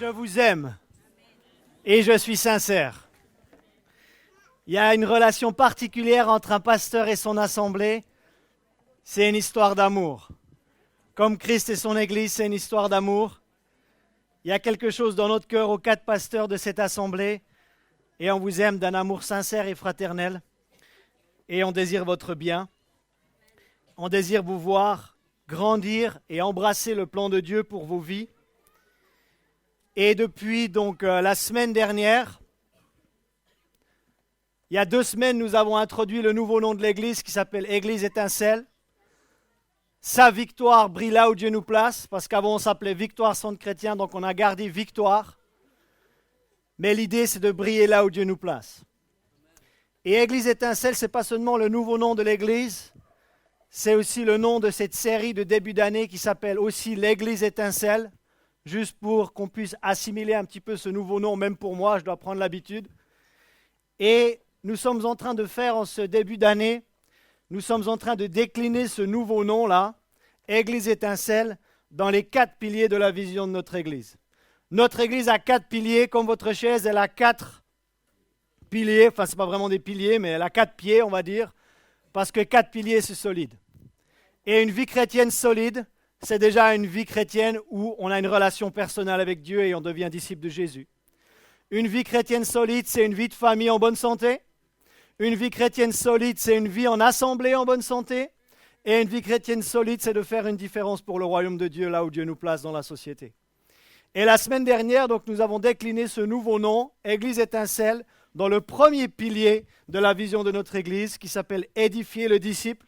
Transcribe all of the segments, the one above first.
Je vous aime et je suis sincère. Il y a une relation particulière entre un pasteur et son assemblée. C'est une histoire d'amour. Comme Christ et son Église, c'est une histoire d'amour. Il y a quelque chose dans notre cœur aux 4 pasteurs de cette assemblée et on vous aime d'un amour sincère et fraternel et on désire votre bien. On désire vous voir grandir et embrasser le plan de Dieu pour vos vies. Et depuis donc la semaine dernière, il y a 2 semaines, nous avons introduit le nouveau nom de l'Église qui s'appelle Église Étincelle. Sa victoire brille là où Dieu nous place, parce qu'avant on s'appelait Victoire Centre Chrétien, donc on a gardé Victoire. Mais l'idée c'est de briller là où Dieu nous place. Et Église Étincelle, ce n'est pas seulement le nouveau nom de l'Église, c'est aussi le nom de cette série de début d'année qui s'appelle aussi l'Église Étincelle. Juste pour qu'on puisse assimiler un petit peu ce nouveau nom, même pour moi, je dois prendre l'habitude. Et nous sommes en train de faire en ce début d'année, nous sommes en train de décliner ce nouveau nom-là, Église Étincelle, dans les 4 piliers de la vision de notre Église. Notre Église a 4 piliers, comme votre chaise, elle a 4 piliers, enfin ce n'est pas vraiment des piliers, mais elle a 4 pieds, on va dire, parce que 4 piliers, c'est solide. Et une vie chrétienne solide, c'est déjà une vie chrétienne où on a une relation personnelle avec Dieu et on devient disciple de Jésus. Une vie chrétienne solide, c'est une vie de famille en bonne santé. Une vie chrétienne solide, c'est une vie en assemblée en bonne santé. Et une vie chrétienne solide, c'est de faire une différence pour le royaume de Dieu, là où Dieu nous place dans la société. Et la semaine dernière, donc, nous avons décliné ce nouveau nom, Église Étincelle, dans le premier pilier de la vision de notre Église, qui s'appelle édifier le disciple.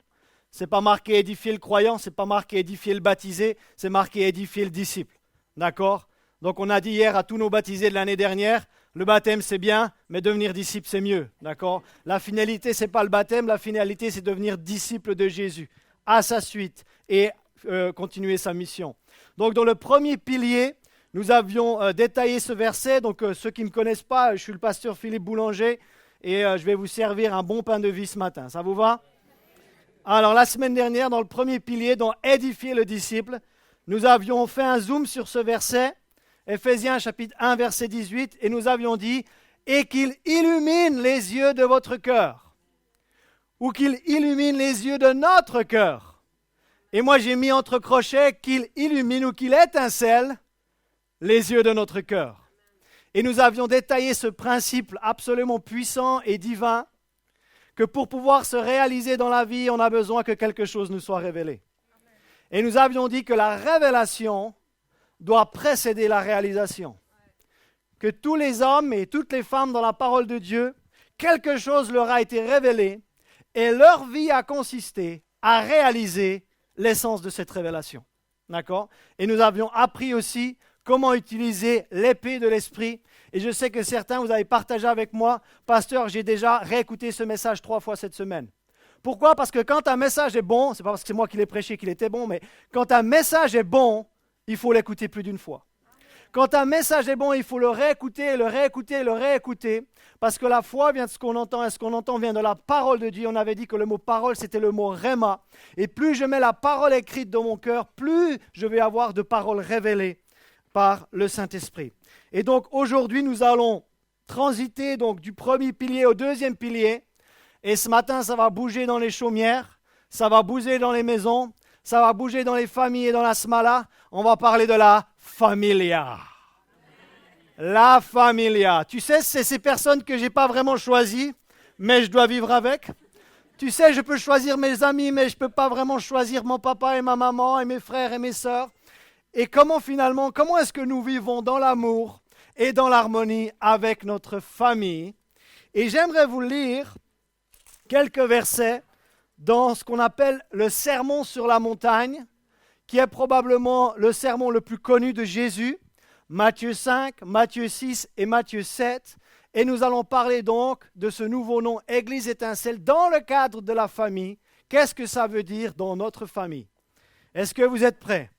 Ce n'est pas marqué édifier le croyant, ce n'est pas marqué édifier le baptisé, c'est marqué édifier le disciple. D'accord ? Donc on a dit hier à tous nos baptisés de l'année dernière, le baptême c'est bien, mais devenir disciple c'est mieux. D'accord ? La finalité c'est pas le baptême, la finalité c'est devenir disciple de Jésus, à sa suite, et continuer sa mission. Donc dans le premier pilier, nous avions détaillé ce verset. Donc ceux qui ne me connaissent pas, je suis le pasteur Philippe Boulanger, et je vais vous servir un bon pain de vie ce matin. Ça vous va ? Alors, la semaine dernière, dans le premier pilier, dans édifier le disciple, nous avions fait un zoom sur ce verset, Éphésiens chapitre 1, verset 18, et nous avions dit « Et qu'il illumine les yeux de votre cœur » ou « qu'il illumine les yeux de notre cœur ». Et moi, j'ai mis entre crochets « qu'il illumine » ou « qu'il étincelle les yeux de notre cœur ». Et nous avions détaillé ce principe absolument puissant et divin, que pour pouvoir se réaliser dans la vie, on a besoin que quelque chose nous soit révélé. Et nous avions dit que la révélation doit précéder la réalisation. Que tous les hommes et toutes les femmes dans la parole de Dieu, quelque chose leur a été révélé et leur vie a consisté à réaliser l'essence de cette révélation. D'accord ? Et nous avions appris aussi comment utiliser l'épée de l'esprit. Et je sais que certains, vous avez partagé avec moi, pasteur, j'ai déjà réécouté ce message 3 fois cette semaine. Pourquoi ? Parce que quand un message est bon, c'est pas parce que c'est moi qui l'ai prêché qu'il était bon, mais quand un message est bon, il faut l'écouter plus d'une fois. Quand un message est bon, il faut le réécouter, le réécouter, le réécouter, parce que la foi vient de ce qu'on entend, et ce qu'on entend vient de la parole de Dieu. On avait dit que le mot parole, c'était le mot rhéma. Et plus je mets la parole écrite dans mon cœur, plus je vais avoir de paroles révélées par le Saint-Esprit. Et donc aujourd'hui, nous allons transiter donc du premier pilier au deuxième pilier. Et ce matin, ça va bouger dans les chaumières, ça va bouger dans les maisons, ça va bouger dans les familles et dans la smala. On va parler de la familia. La familia. Tu sais, c'est ces personnes que je n'ai pas vraiment choisies, mais je dois vivre avec. Tu sais, je peux choisir mes amis, mais je ne peux pas vraiment choisir mon papa et ma maman et mes frères et mes sœurs. Et comment est-ce que nous vivons dans l'amour et dans l'harmonie avec notre famille? Et j'aimerais vous lire quelques versets dans ce qu'on appelle le sermon sur la montagne, qui est probablement le sermon le plus connu de Jésus, Matthieu 5, Matthieu 6 et Matthieu 7. Et nous allons parler donc de ce nouveau nom, Église Étincelle, dans le cadre de la famille. Qu'est-ce que ça veut dire dans notre famille? Est-ce que vous êtes prêts?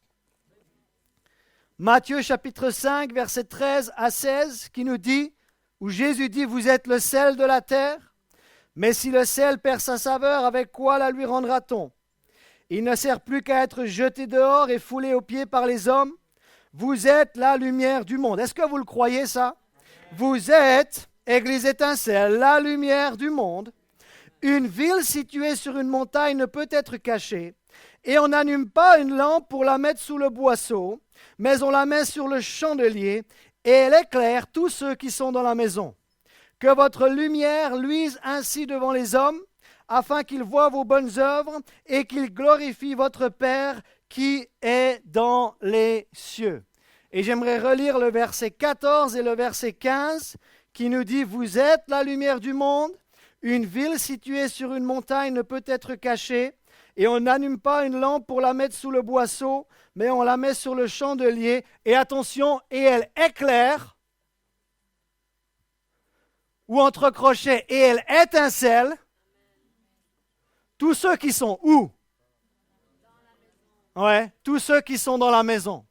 Matthieu chapitre 5, verset 13 à 16, qui nous dit, où Jésus dit, « Vous êtes le sel de la terre, mais si le sel perd sa saveur, avec quoi la lui rendra-t-on? Il ne sert plus qu'à être jeté dehors et foulé aux pieds par les hommes. Vous êtes la lumière du monde. Est-ce que vous le croyez ça? Vous êtes, Église Étincelle, la lumière du monde. Une ville située sur une montagne ne peut être cachée. Et on n'allume pas une lampe pour la mettre sous le boisseau, mais on la met sur le chandelier et elle éclaire tous ceux qui sont dans la maison. Que votre lumière luise ainsi devant les hommes, afin qu'ils voient vos bonnes œuvres et qu'ils glorifient votre Père qui est dans les cieux. Et j'aimerais relire le verset 14 et le verset 15 qui nous dit « Vous êtes la lumière du monde, une ville située sur une montagne ne peut être cachée, et on n'allume pas une lampe pour la mettre sous le boisseau, mais on la met sur le chandelier, et attention, et elle éclaire, ou entre crochets, et elle étincelle, tous ceux qui sont où? Ouais, tous ceux qui sont dans la maison.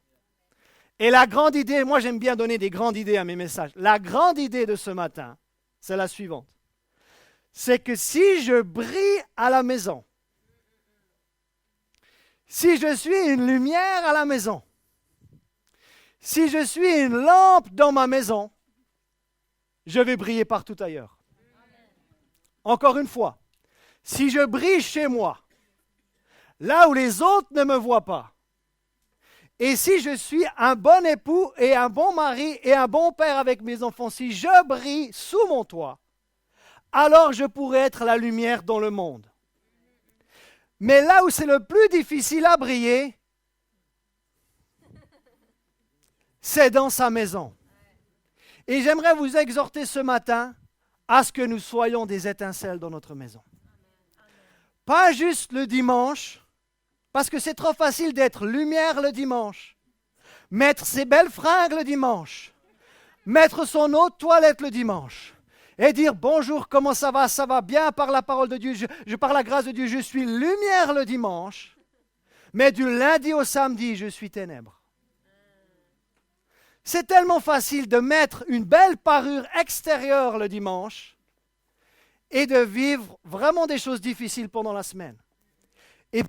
Et la grande idée, moi j'aime bien donner des grandes idées à mes messages. La grande idée de ce matin, c'est la suivante. C'est que si je brille à la maison, si je suis une lumière à la maison, si je suis une lampe dans ma maison, je vais briller partout ailleurs. Encore une fois, si je brille chez moi, là où les autres ne me voient pas, et si je suis un bon époux et un bon mari et un bon père avec mes enfants, si je brille sous mon toit, alors je pourrai être la lumière dans le monde. Mais là où c'est le plus difficile à briller, c'est dans sa maison. Et j'aimerais vous exhorter ce matin à ce que nous soyons des étincelles dans notre maison. Pas juste le dimanche, parce que c'est trop facile d'être lumière le dimanche, mettre ses belles fringues le dimanche, mettre son eau de toilette le dimanche, et dire bonjour, comment ça va bien par la parole de Dieu, je par la grâce de Dieu, je suis lumière le dimanche, mais du lundi au samedi, je suis ténèbres. C'est tellement facile de mettre une belle parure extérieure le dimanche et de vivre vraiment des choses difficiles pendant la semaine. Et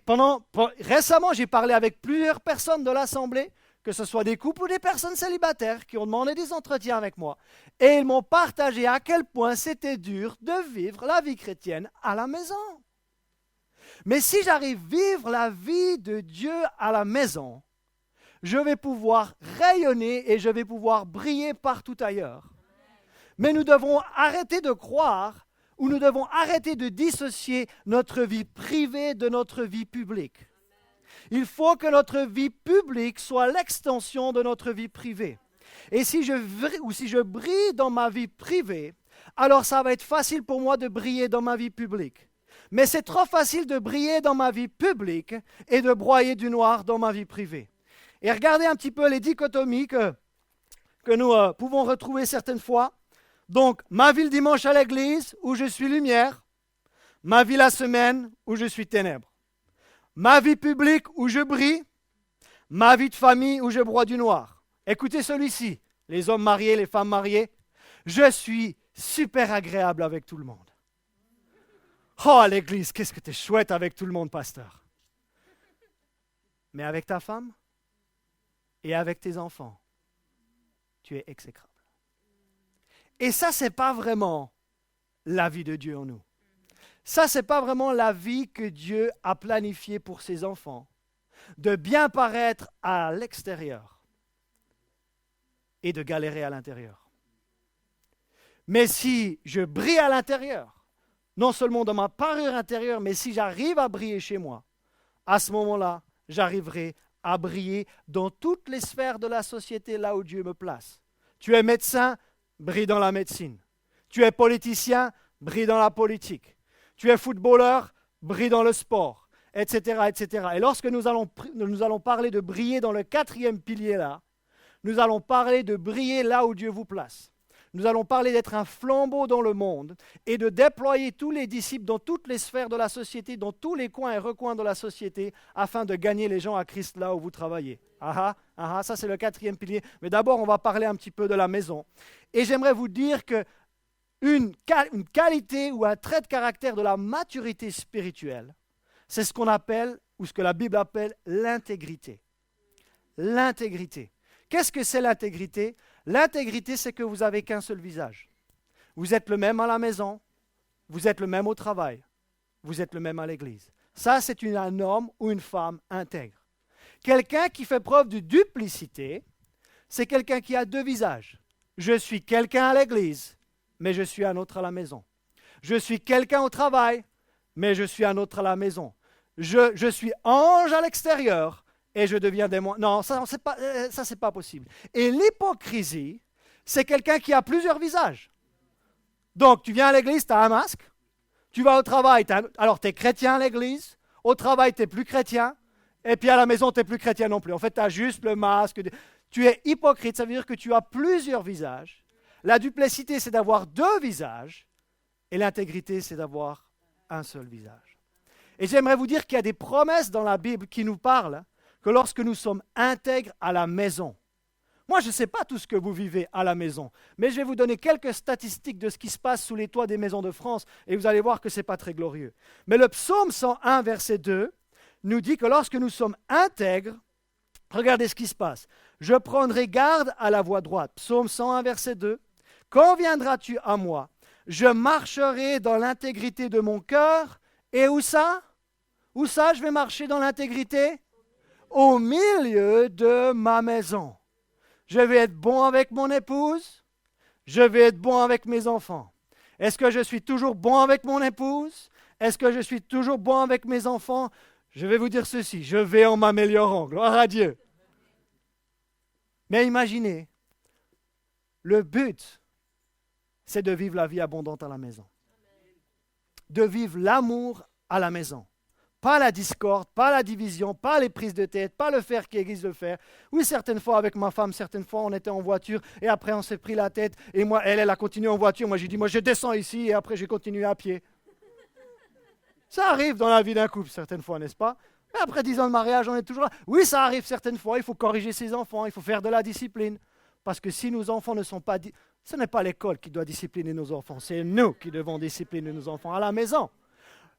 récemment, j'ai parlé avec plusieurs personnes de l'Assemblée, que ce soit des couples ou des personnes célibataires qui ont demandé des entretiens avec moi. Et ils m'ont partagé à quel point c'était dur de vivre la vie chrétienne à la maison. Mais si j'arrive à vivre la vie de Dieu à la maison, je vais pouvoir rayonner et je vais pouvoir briller partout ailleurs. Mais nous devons arrêter de croire ou nous devons arrêter de dissocier notre vie privée de notre vie publique. Il faut que notre vie publique soit l'extension de notre vie privée. Et si je brille dans ma vie privée, alors ça va être facile pour moi de briller dans ma vie publique. Mais c'est trop facile de briller dans ma vie publique et de broyer du noir dans ma vie privée. Et regardez un petit peu les dichotomies que nous pouvons retrouver certaines fois. Donc, ma vie le dimanche à l'église, où je suis lumière. Ma vie la semaine, où je suis ténèbres. Ma vie publique, où je brille. Ma vie de famille, où je broie du noir. Écoutez celui-ci, les hommes mariés, les femmes mariées. Je suis super agréable avec tout le monde. Oh, à l'église, qu'est-ce que tu es chouette avec tout le monde, pasteur. Mais avec ta femme et avec tes enfants, tu es exécrable. Et ça, ce n'est pas vraiment la vie de Dieu en nous. Ça, ce n'est pas vraiment la vie que Dieu a planifiée pour ses enfants, de bien paraître à l'extérieur et de galérer à l'intérieur. Mais si je brille à l'intérieur, non seulement dans ma parure intérieure, mais si j'arrive à briller chez moi, à ce moment-là, j'arriverai à briller dans toutes les sphères de la société là où Dieu me place. Tu es médecin, brille dans la médecine. Tu es politicien, brille dans la politique. Tu es footballeur, brille dans le sport, etc., etc. Et lorsque nous allons parler de briller dans le 4e pilier là, nous allons parler de briller là où Dieu vous place. Nous allons parler d'être un flambeau dans le monde et de déployer tous les disciples dans toutes les sphères de la société, dans tous les coins et recoins de la société, afin de gagner les gens à Christ là où vous travaillez. Ça c'est le 4e pilier. Mais d'abord, on va parler un petit peu de la maison. Et j'aimerais vous dire que une qualité ou un trait de caractère de la maturité spirituelle, c'est ce qu'on appelle, ou ce que la Bible appelle l'intégrité. L'intégrité. Qu'est-ce que c'est l'intégrité? L'intégrité, c'est que vous n'avez qu'un seul visage. Vous êtes le même à la maison, vous êtes le même au travail, vous êtes le même à l'église. Ça, c'est un homme ou une femme intègre. Quelqu'un qui fait preuve de duplicité, c'est quelqu'un qui a deux visages. Je suis quelqu'un à l'église, mais je suis un autre à la maison. Je suis quelqu'un au travail, mais je suis un autre à la maison. Je suis ange à l'extérieur et je deviens démon. Non, ça, c'est pas possible. Et l'hypocrisie, c'est quelqu'un qui a plusieurs visages. Donc, tu viens à l'église, tu as un masque. Tu vas au travail, alors tu es chrétien à l'église. Au travail, tu n'es plus chrétien. Et puis à la maison, tu n'es plus chrétien non plus. En fait, tu as juste le masque. Tu es hypocrite, ça veut dire que tu as plusieurs visages. La duplicité, c'est d'avoir deux visages. Et l'intégrité, c'est d'avoir un seul visage. Et j'aimerais vous dire qu'il y a des promesses dans la Bible qui nous parlent que lorsque nous sommes intègres à la maison. Moi, je ne sais pas tout ce que vous vivez à la maison, mais je vais vous donner quelques statistiques de ce qui se passe sous les toits des maisons de France, et vous allez voir que ce n'est pas très glorieux. Mais le psaume 101, verset 2, nous dit que lorsque nous sommes intègres, regardez ce qui se passe. Je prendrai garde à la voie droite. Psaume 101, verset 2. Quand viendras-tu à moi? Je marcherai dans l'intégrité de mon cœur. Et où ça? Où ça, je vais marcher dans l'intégrité? Au milieu de ma maison. Je vais être bon avec mon épouse. Je vais être bon avec mes enfants. Est-ce que je suis toujours bon avec mon épouse? Est-ce que je suis toujours bon avec mes enfants? Je vais vous dire ceci, je vais en m'améliorant, gloire à Dieu. Mais imaginez, le but, c'est de vivre la vie abondante à la maison. De vivre l'amour à la maison. Pas la discorde, pas la division, pas les prises de tête, pas le faire qui aiguise le fer. Oui, certaines fois avec ma femme, certaines fois on était en voiture et après on s'est pris la tête et moi, elle a continué en voiture. Moi j'ai dit, moi je descends ici et après j'ai continué à pied. Ça arrive dans la vie d'un couple certaines fois, n'est-ce pas? Mais après 10 ans de mariage, on est toujours là. Oui, ça arrive certaines fois, il faut corriger ses enfants, il faut faire de la discipline. Parce que si nos enfants ne sont pas... Ce n'est pas l'école qui doit discipliner nos enfants, c'est nous qui devons discipliner nos enfants à la maison.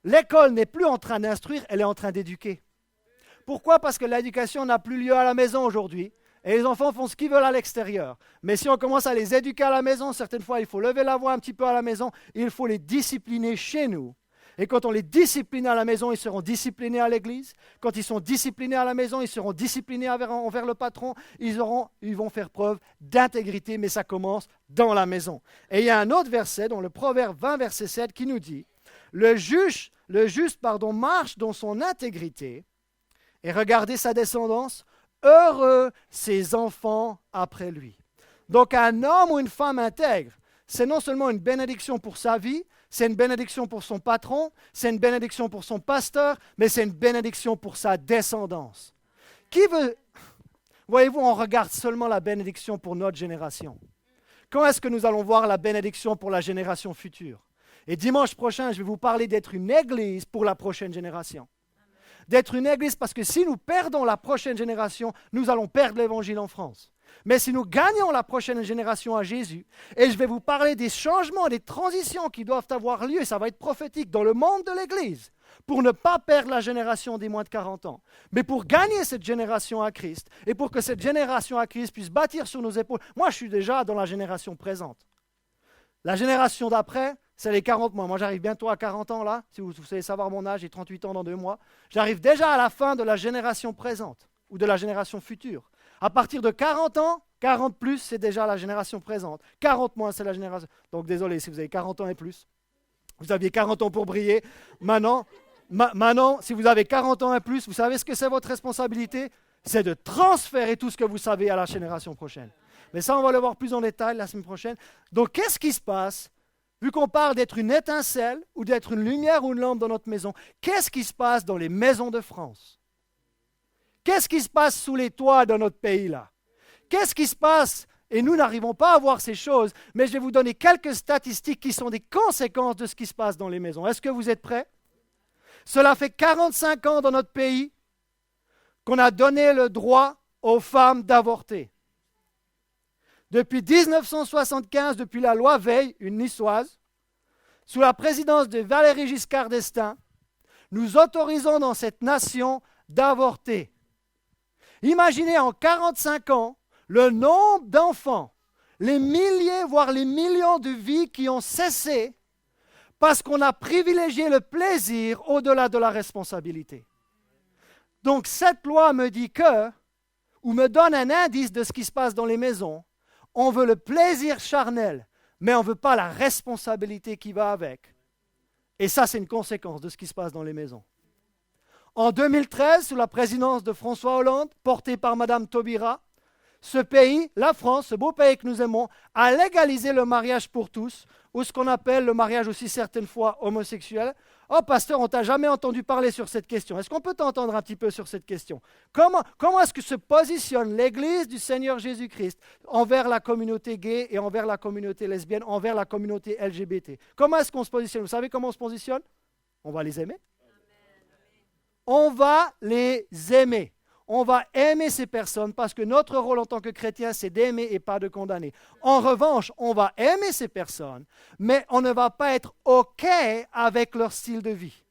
L'école n'est plus en train d'instruire, elle est en train d'éduquer. Pourquoi? Parce que l'éducation n'a plus lieu à la maison aujourd'hui. Et les enfants font ce qu'ils veulent à l'extérieur. Mais si on commence à les éduquer à la maison, certaines fois, il faut lever la voix un petit peu à la maison. Il faut les discipliner chez nous. Et quand on les discipline à la maison, ils seront disciplinés à l'église. Quand ils sont disciplinés à la maison, ils seront disciplinés envers le patron. Ils vont faire preuve d'intégrité, mais ça commence dans la maison. Et il y a un autre verset, dans le Proverbe 20, verset 7, qui nous dit « Le juste marche dans son intégrité, et regardez sa descendance, heureux ses enfants après lui. » Donc un homme ou une femme intègre, c'est non seulement une bénédiction pour sa vie, c'est une bénédiction pour son patron, c'est une bénédiction pour son pasteur, mais c'est une bénédiction pour sa descendance. Voyez-vous, on regarde seulement la bénédiction pour notre génération. Quand est-ce que nous allons voir la bénédiction pour la génération future? Et dimanche prochain, je vais vous parler d'être une église pour la prochaine génération. D'être une église parce que si nous perdons la prochaine génération, nous allons perdre l'évangile en France. Mais si nous gagnons la prochaine génération à Jésus, et je vais vous parler des changements, des transitions qui doivent avoir lieu, ça va être prophétique dans le monde de l'Église, pour ne pas perdre la génération des moins de 40 ans, mais pour gagner cette génération à Christ, et pour que cette génération à Christ puisse bâtir sur nos épaules. Moi, je suis déjà dans la génération présente. La génération d'après, c'est les 40 mois. Moi, j'arrive bientôt à 40 ans, là. Si vous savez savoir mon âge, j'ai 38 ans dans 2 mois. J'arrive déjà à la fin de la génération présente, ou de la génération future. À partir de 40 ans, 40 plus, c'est déjà la génération présente. 40 moins, c'est la génération... Donc, désolé si vous avez 40 ans et plus. Vous aviez 40 ans pour briller. Maintenant, si vous avez 40 ans et plus, vous savez ce que c'est votre responsabilité? C'est de transférer tout ce que vous savez à la génération prochaine. Mais ça, on va le voir plus en détail la semaine prochaine. Donc, qu'est-ce qui se passe? Vu qu'on parle d'être une étincelle ou d'être une lumière ou une lampe dans notre maison, qu'est-ce qui se passe dans les maisons de France? Qu'est-ce qui se passe sous les toits dans notre pays là? Qu'est-ce qui se passe? Et nous n'arrivons pas à voir ces choses, mais je vais vous donner quelques statistiques qui sont des conséquences de ce qui se passe dans les maisons. Est-ce que vous êtes prêts? Cela fait 45 ans dans notre pays qu'on a donné le droit aux femmes d'avorter. Depuis 1975, depuis la loi Veil, une niçoise, sous la présidence de Valéry Giscard d'Estaing, nous autorisons dans cette nation d'avorter. Imaginez en 45 ans le nombre d'enfants, les milliers, voire les millions de vies qui ont cessé parce qu'on a privilégié le plaisir au-delà de la responsabilité. Donc cette loi me dit que, ou me donne un indice de ce qui se passe dans les maisons, on veut le plaisir charnel, mais on ne veut pas la responsabilité qui va avec. Et ça, c'est une conséquence de ce qui se passe dans les maisons. En 2013, sous la présidence de François Hollande, portée par Mme Taubira, ce pays, la France, ce beau pays que nous aimons, a légalisé le mariage pour tous, ou ce qu'on appelle le mariage aussi certaines fois homosexuel. Oh pasteur, on t'a jamais entendu parler sur cette question. Est-ce qu'on peut t'entendre un petit peu sur cette question? Comment est-ce que se positionne l'Église du Seigneur Jésus-Christ envers la communauté gay et envers la communauté lesbienne, envers la communauté LGBT? Comment est-ce qu'on se positionne? Vous savez comment on se positionne? On va les aimer. On va les aimer. On va aimer ces personnes parce que notre rôle en tant que chrétien, c'est d'aimer et pas de condamner. En revanche, on va aimer ces personnes, mais on ne va pas être OK avec leur style de vie.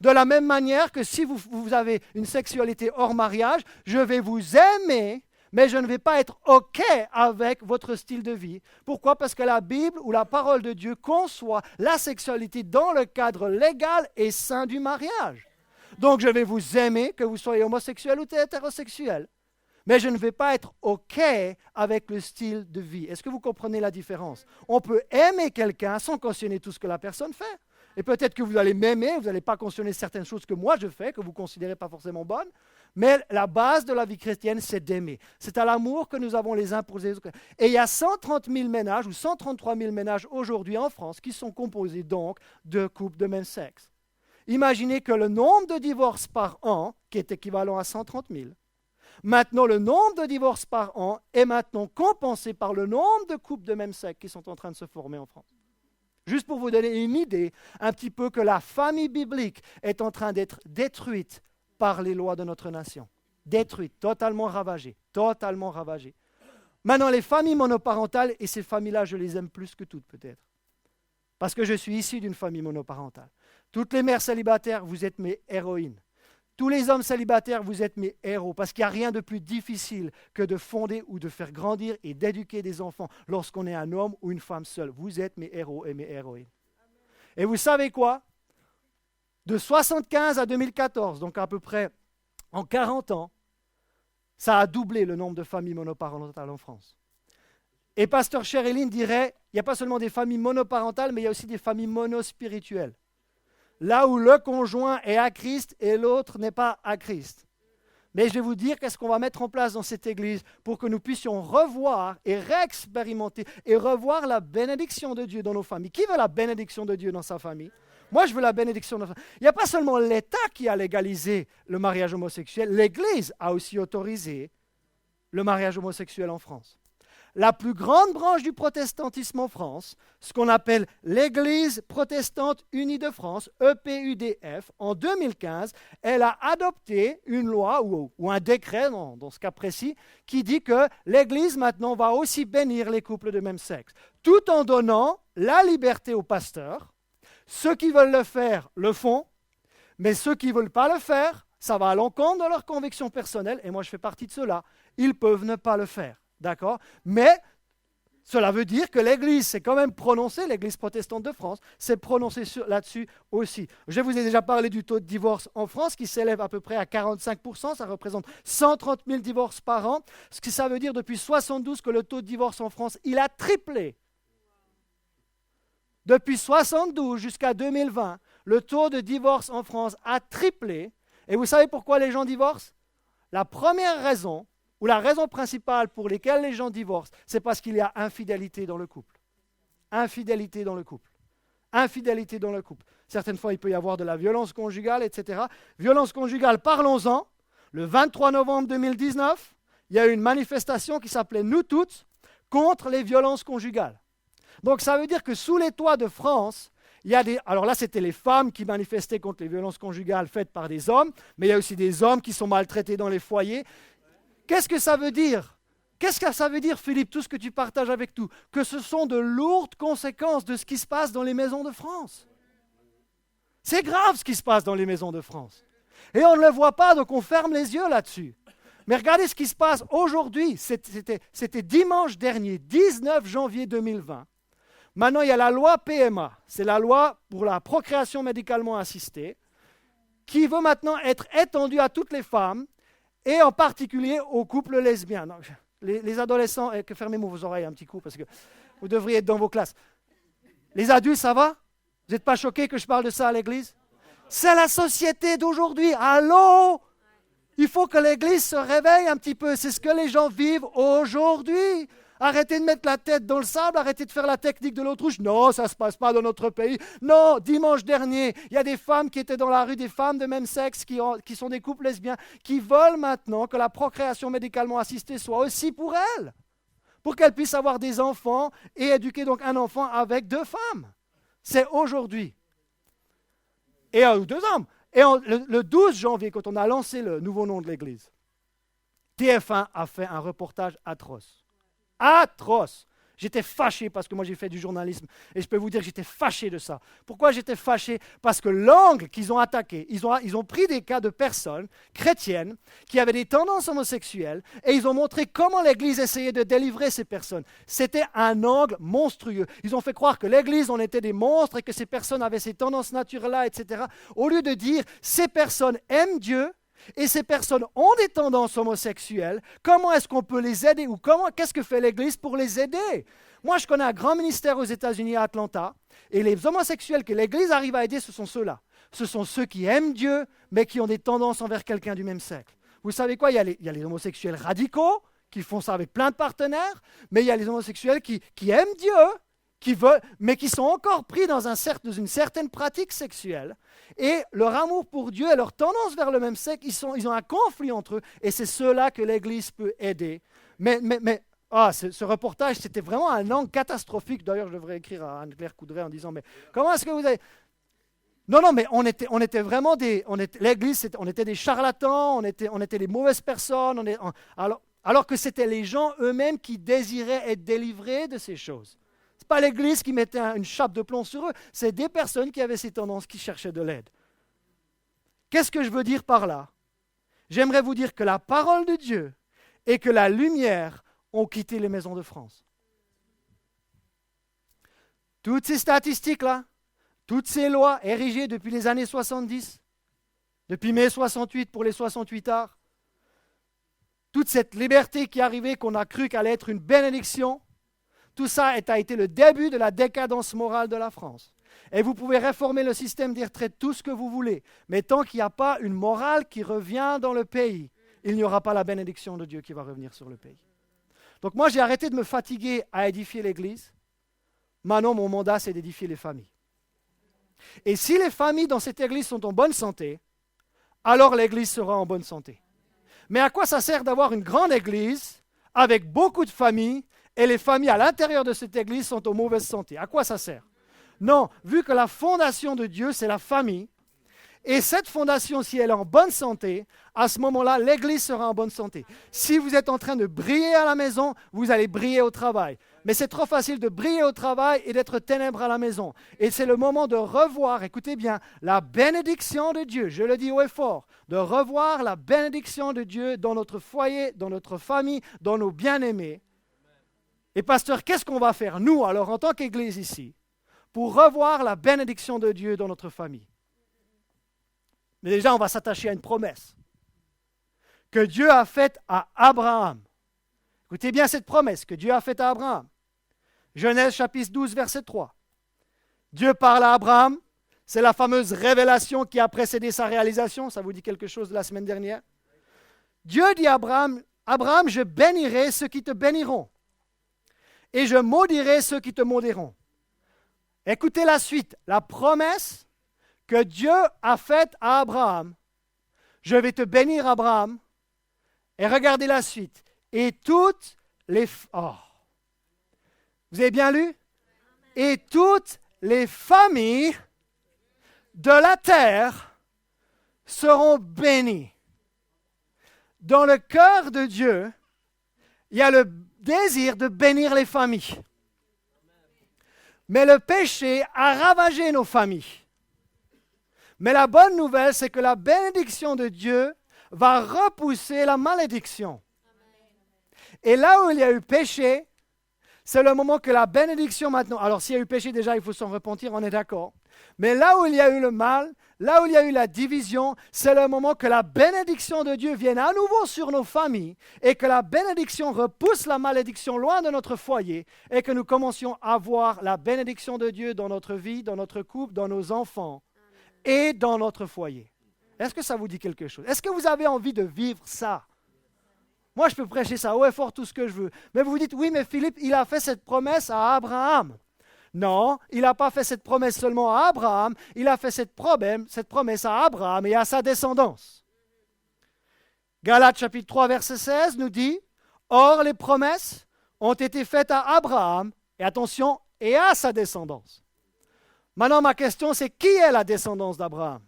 De la même manière que si vous avez une sexualité hors mariage, je vais vous aimer, mais je ne vais pas être OK avec votre style de vie. Pourquoi? Parce que la Bible ou la parole de Dieu conçoit la sexualité dans le cadre légal et sain du mariage. Donc, je vais vous aimer, que vous soyez homosexuel ou hétérosexuel. Mais je ne vais pas être OK avec le style de vie. Est-ce que vous comprenez la différence? On peut aimer quelqu'un sans cautionner tout ce que la personne fait. Et peut-être que vous allez m'aimer, vous n'allez pas cautionner certaines choses que moi je fais, que vous ne considérez pas forcément bonnes. Mais la base de la vie chrétienne, c'est d'aimer. C'est à l'amour que nous avons les uns pour les autres. Et il y a 130 000 ménages ou 133 000 ménages aujourd'hui en France qui sont composés donc de couples de même sexe. Imaginez que le nombre de divorces par an, qui est équivalent à 130 000, maintenant le nombre de divorces par an est maintenant compensé par le nombre de couples de même sexe qui sont en train de se former en France. Juste pour vous donner une idée, un petit peu que la famille biblique est en train d'être détruite par les lois de notre nation. Détruite, totalement ravagée, totalement ravagée. Maintenant, les familles monoparentales, et ces familles-là, je les aime plus que toutes peut-être, parce que je suis issu d'une famille monoparentale. Toutes les mères célibataires, vous êtes mes héroïnes. Tous les hommes célibataires, vous êtes mes héros, parce qu'il n'y a rien de plus difficile que de fonder ou de faire grandir et d'éduquer des enfants lorsqu'on est un homme ou une femme seule. Vous êtes mes héros et mes héroïnes. Et vous savez quoi? De 1975 à 2014, donc à peu près en 40 ans, ça a doublé le nombre de familles monoparentales en France. Et pasteur Sherilyn dirait, il n'y a pas seulement des familles monoparentales, mais il y a aussi des familles monospirituelles. Là où le conjoint est à Christ et l'autre n'est pas à Christ. Mais je vais vous dire qu'est-ce qu'on va mettre en place dans cette église pour que nous puissions revoir et réexpérimenter et revoir la bénédiction de Dieu dans nos familles. Qui veut la bénédiction de Dieu dans sa famille? Moi, je veux la bénédiction de sa famille. Il n'y a pas seulement l'État qui a légalisé le mariage homosexuel, l'Église a aussi autorisé le mariage homosexuel en France. La plus grande branche du protestantisme en France, ce qu'on appelle l'Église protestante unie de France, EPUDF, en 2015, elle a adopté une loi ou un décret, dans ce cas précis, qui dit que l'Église maintenant va aussi bénir les couples de même sexe, tout en donnant la liberté aux pasteurs. Ceux qui veulent le faire, le font, mais ceux qui ne veulent pas le faire, ça va à l'encontre de leurs convictions personnelles, et moi je fais partie de ceux-là, ils peuvent ne pas le faire. D'accord? Mais cela veut dire que l'Église s'est quand même prononcée, l'Église protestante de France s'est prononcée là-dessus aussi. Je vous ai déjà parlé du taux de divorce en France qui s'élève à peu près à 45%, ça représente 130 000 divorces par an, ce qui ça veut dire depuis 1972 que le taux de divorce en France, il a triplé. Depuis 1972 jusqu'à 2020, le taux de divorce en France a triplé. Et vous savez pourquoi les gens divorcent? La première raison, ou la raison principale pour laquelle les gens divorcent, c'est parce qu'il y a infidélité dans le couple. Infidélité dans le couple. Infidélité dans le couple. Certaines fois, il peut y avoir de la violence conjugale, etc. Violence conjugale, parlons-en. Le 23 novembre 2019, il y a eu une manifestation qui s'appelait « Nous toutes » contre les violences conjugales. Donc ça veut dire que sous les toits de France, il y a des... Alors là, c'était les femmes qui manifestaient contre les violences conjugales faites par des hommes, mais il y a aussi des hommes qui sont maltraités dans les foyers. Qu'est-ce que ça veut dire? Qu'est-ce que ça veut dire, Philippe, tout ce que tu partages avec nous? Que ce sont de lourdes conséquences de ce qui se passe dans les maisons de France. C'est grave ce qui se passe dans les maisons de France. Et on ne le voit pas, donc on ferme les yeux là-dessus. Mais regardez ce qui se passe aujourd'hui. C'était dimanche dernier, 19 janvier 2020. Maintenant, il y a la loi PMA. C'est la loi pour la procréation médicalement assistée, qui veut maintenant être étendue à toutes les femmes, et en particulier aux couples lesbiens. Donc, les adolescents, fermez-moi vos oreilles un petit coup, parce que vous devriez être dans vos classes. Les adultes, ça va? Vous n'êtes pas choqués que je parle de ça à l'église? C'est la société d'aujourd'hui. Allô? Il faut que l'église se réveille un petit peu. C'est ce que les gens vivent aujourd'hui. Arrêtez de mettre la tête dans le sable, arrêtez de faire la technique de l'autruche. Non, ça ne se passe pas dans notre pays. Non, dimanche dernier, il y a des femmes qui étaient dans la rue, des femmes de même sexe qui sont des couples lesbiens, qui veulent maintenant que la procréation médicalement assistée soit aussi pour elles, pour qu'elles puissent avoir des enfants et éduquer donc un enfant avec 2 femmes. C'est aujourd'hui. Et 2 hommes. Et le 12 janvier, quand on a lancé le nouveau nom de l'Église, TF1 a fait un reportage atroce. Atroce. J'étais fâché parce que moi j'ai fait du journalisme et je peux vous dire que j'étais fâché de ça. Pourquoi j'étais fâché? Parce que l'angle qu'ils ont attaqué, ils ont pris des cas de personnes chrétiennes qui avaient des tendances homosexuelles et ils ont montré comment l'Église essayait de délivrer ces personnes. C'était un angle monstrueux. Ils ont fait croire que l'Église, on était des monstres et que ces personnes avaient ces tendances naturelles-là, etc. Au lieu de dire, ces personnes aiment Dieu, et ces personnes ont des tendances homosexuelles, comment est-ce qu'on peut les aider ou qu'est-ce que fait l'Église pour les aider? Moi, je connais un grand ministère aux États-Unis à Atlanta, et les homosexuels que l'Église arrive à aider, ce sont ceux-là. Ce sont ceux qui aiment Dieu, mais qui ont des tendances envers quelqu'un du même sexe. Vous savez quoi? Il y a les homosexuels radicaux, qui font ça avec plein de partenaires, mais il y a les homosexuels qui aiment Dieu, qui veulent, mais qui sont encore pris dans une certaine pratique sexuelle. Et leur amour pour Dieu et leur tendance vers le même sexe, ils ont un conflit entre eux. Et c'est ceux-là que l'Église peut aider. Ce reportage, c'était vraiment un angle catastrophique. D'ailleurs, je devrais écrire à Anne-Claire Coudray en disant, mais comment est-ce que vous avez... Non, mais on était vraiment l'Église, on était des charlatans, on était des mauvaises personnes. Alors que c'était les gens eux-mêmes qui désiraient être délivrés de ces choses. Ce n'est pas l'Église qui mettait une chape de plomb sur eux, c'est des personnes qui avaient ces tendances, qui cherchaient de l'aide. Qu'est-ce que je veux dire par là? J'aimerais vous dire que la parole de Dieu et que la lumière ont quitté les maisons de France. Toutes ces statistiques-là, toutes ces lois érigées depuis les années 70, depuis mai 68 pour les 68 arts, toute cette liberté qui est arrivée, qu'on a cru qu'elle allait être une bénédiction, tout ça a été le début de la décadence morale de la France. Et vous pouvez réformer le système des retraites, tout ce que vous voulez. Mais tant qu'il n'y a pas une morale qui revient dans le pays, il n'y aura pas la bénédiction de Dieu qui va revenir sur le pays. Donc moi, j'ai arrêté de me fatiguer à édifier l'Église. Maintenant, mon mandat, c'est d'édifier les familles. Et si les familles dans cette Église sont en bonne santé, alors l'Église sera en bonne santé. Mais à quoi ça sert d'avoir une grande Église avec beaucoup de familles et les familles à l'intérieur de cette Église sont en mauvaise santé? À quoi ça sert? Non, vu que la fondation de Dieu, c'est la famille, et cette fondation, si elle est en bonne santé, à ce moment-là, l'Église sera en bonne santé. Si vous êtes en train de briller à la maison, vous allez briller au travail. Mais c'est trop facile de briller au travail et d'être ténèbres à la maison. Et c'est le moment de revoir, écoutez bien, la bénédiction de Dieu, je le dis haut et fort, de revoir la bénédiction de Dieu dans notre foyer, dans notre famille, dans nos bien-aimés. Et pasteur, qu'est-ce qu'on va faire, nous, alors, en tant qu'Église ici, pour revoir la bénédiction de Dieu dans notre famille? Mais déjà, on va s'attacher à une promesse que Dieu a faite à Abraham. Écoutez bien cette promesse que Dieu a faite à Abraham. Genèse chapitre 12, verset 3. Dieu parle à Abraham. C'est la fameuse révélation qui a précédé sa réalisation. Ça vous dit quelque chose de la semaine dernière? Dieu dit à Abraham, Abraham, je bénirai ceux qui te béniront et je maudirai ceux qui te maudiront. Écoutez la suite. La promesse que Dieu a faite à Abraham. Je vais te bénir, Abraham. Et regardez la suite. Et toutes les... Oh. Vous avez bien lu? Et toutes les familles de la terre seront bénies. Dans le cœur de Dieu, il y a le désir de bénir les familles. Mais le péché a ravagé nos familles. Mais la bonne nouvelle, c'est que la bénédiction de Dieu va repousser la malédiction. Et là où il y a eu péché, c'est le moment que la bénédiction maintenant... Alors s'il y a eu péché déjà, il faut s'en repentir, on est d'accord. Mais là où il y a eu le mal, là où il y a eu la division, c'est le moment que la bénédiction de Dieu vienne à nouveau sur nos familles et que la bénédiction repousse la malédiction loin de notre foyer et que nous commencions à voir la bénédiction de Dieu dans notre vie, dans notre couple, dans nos enfants et dans notre foyer. Est-ce que ça vous dit quelque chose? Est-ce que vous avez envie de vivre ça? Moi, je peux prêcher ça haut et fort tout ce que je veux. Mais vous vous dites, oui, mais Philippe, il a fait cette promesse à Abraham. Non, il n'a pas fait cette promesse seulement à Abraham, il a fait cette promesse à Abraham et à sa descendance. Galates chapitre 3, verset 16 nous dit, « Or, les promesses ont été faites à Abraham, et attention, et à sa descendance. » Maintenant, ma question, c'est qui est la descendance d'Abraham?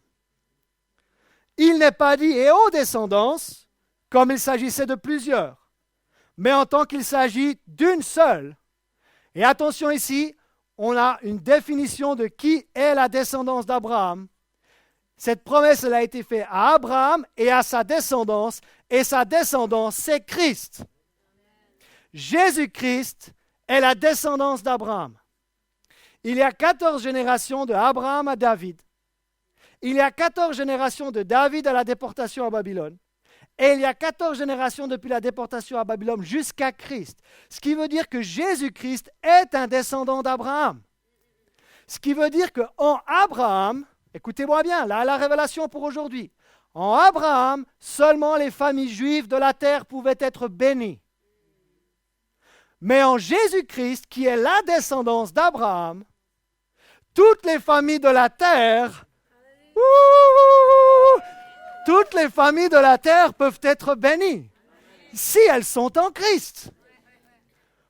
Il n'est pas dit « et aux descendances », comme il s'agissait de plusieurs, mais en tant qu'il s'agit d'une seule. Et attention ici, on a une définition de qui est la descendance d'Abraham. Cette promesse elle a été faite à Abraham et à sa descendance c'est Christ. Jésus-Christ est la descendance d'Abraham. Il y a 14 générations de Abraham à David. Il y a 14 générations de David à la déportation à Babylone. Et il y a 14 générations depuis la déportation à Babylone jusqu'à Christ. Ce qui veut dire que Jésus-Christ est un descendant d'Abraham. Ce qui veut dire qu'en Abraham, écoutez-moi bien, là la révélation pour aujourd'hui, en Abraham, seulement les familles juives de la terre pouvaient être bénies. Mais en Jésus-Christ, qui est la descendance d'Abraham, toutes les familles de la terre... Toutes les familles de la terre peuvent être bénies si elles sont en Christ.